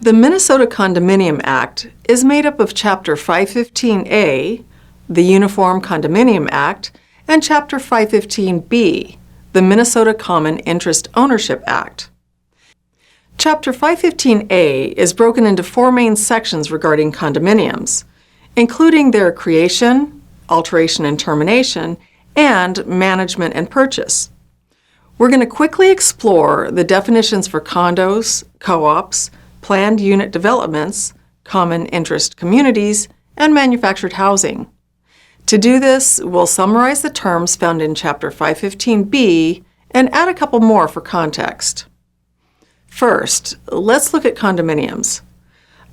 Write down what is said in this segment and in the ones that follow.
The Minnesota Condominium Act is made up of Chapter 515A, the Uniform Condominium Act, and Chapter 515B, the Minnesota Common Interest Ownership Act. Chapter 515A is broken into four main sections regarding condominiums, including their creation, alteration and termination, and management and purchase. We're going to quickly explore the definitions for condos, co-ops, planned unit developments, common interest communities, and manufactured housing. To do this, we'll summarize the terms found in Chapter 515B and add a couple more for context. First, let's look at condominiums.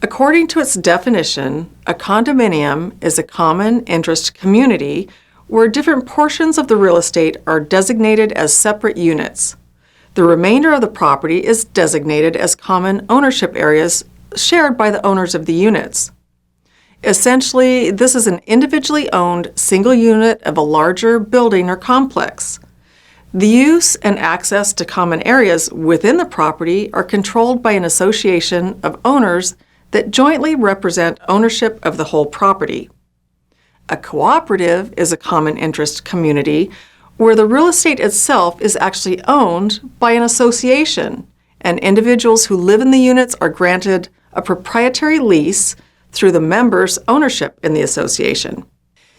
According to its definition, a condominium is a common interest community where different portions of the real estate are designated as separate units. The remainder of the property is designated as common ownership areas shared by the owners of the units. Essentially, this is an individually owned single unit of a larger building or complex. The use and access to common areas within the property are controlled by an association of owners that jointly represent ownership of the whole property. A cooperative is a common interest community where the real estate itself is actually owned by an association, and individuals who live in the units are granted a proprietary lease through the members' ownership in the association.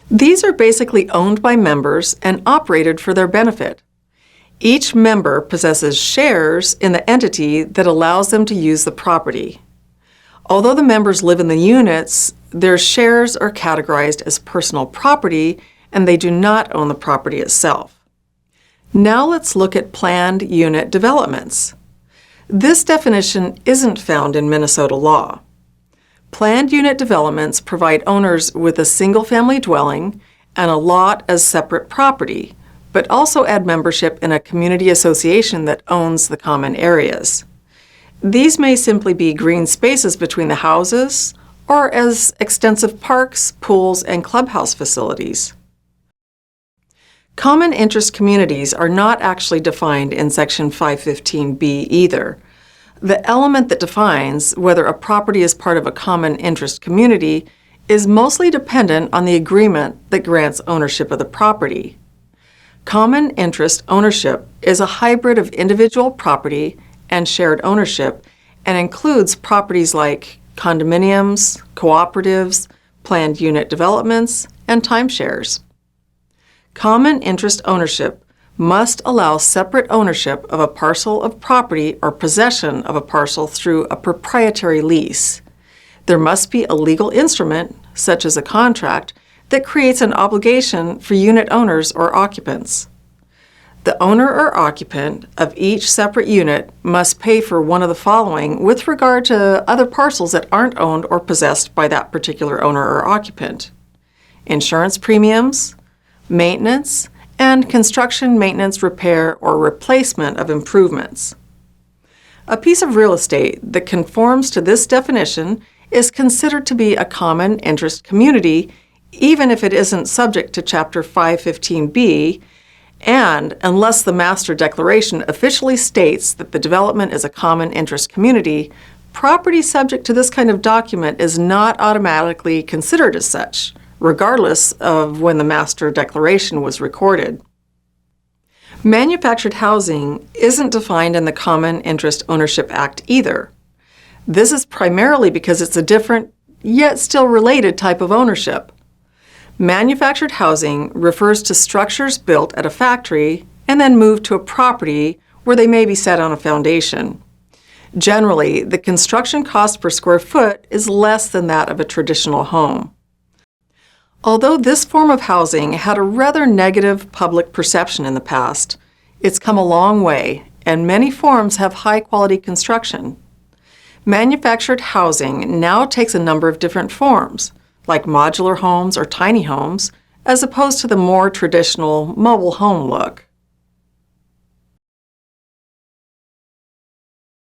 These are basically owned by members and operated for their benefit. Each member possesses shares in the entity that allows them to use the property. Although the members live in the units, their shares are categorized as personal property and they do not own the property itself. Now let's look at planned unit developments. This definition isn't found in Minnesota law. Planned unit developments provide owners with a single-family dwelling and a lot as separate property, but also add membership in a community association that owns the common areas. These may simply be green spaces between the houses or as extensive parks, pools, and clubhouse facilities. Common interest communities are not actually defined in Section 515B either. The element that defines whether a property is part of a common interest community is mostly dependent on the agreement that grants ownership of the property. Common interest ownership is a hybrid of individual property and shared ownership and includes properties like condominiums, cooperatives, planned unit developments, and timeshares. Common interest ownership must allow separate ownership of a parcel of property or possession of a parcel through a proprietary lease. There must be a legal instrument, such as a contract, that creates an obligation for unit owners or occupants. The owner or occupant of each separate unit must pay for one of the following with regard to other parcels that aren't owned or possessed by that particular owner or occupant: insurance premiums, maintenance, and construction, maintenance, repair, or replacement of improvements. A piece of real estate that conforms to this definition is considered to be a common interest community, even if it isn't subject to Chapter 515B, and unless the Master Declaration officially states that the development is a common interest community, property subject to this kind of document is not automatically considered as such, regardless of when the Master Declaration was recorded. Manufactured housing isn't defined in the Common Interest Ownership Act either. This is primarily because it's a different, yet still related type of ownership. Manufactured housing refers to structures built at a factory and then moved to a property where they may be set on a foundation. Generally, the construction cost per square foot is less than that of a traditional home. Although this form of housing had a rather negative public perception in the past, it's come a long way, and many forms have high-quality construction. Manufactured housing now takes a number of different forms, like modular homes or tiny homes, as opposed to the more traditional mobile home look.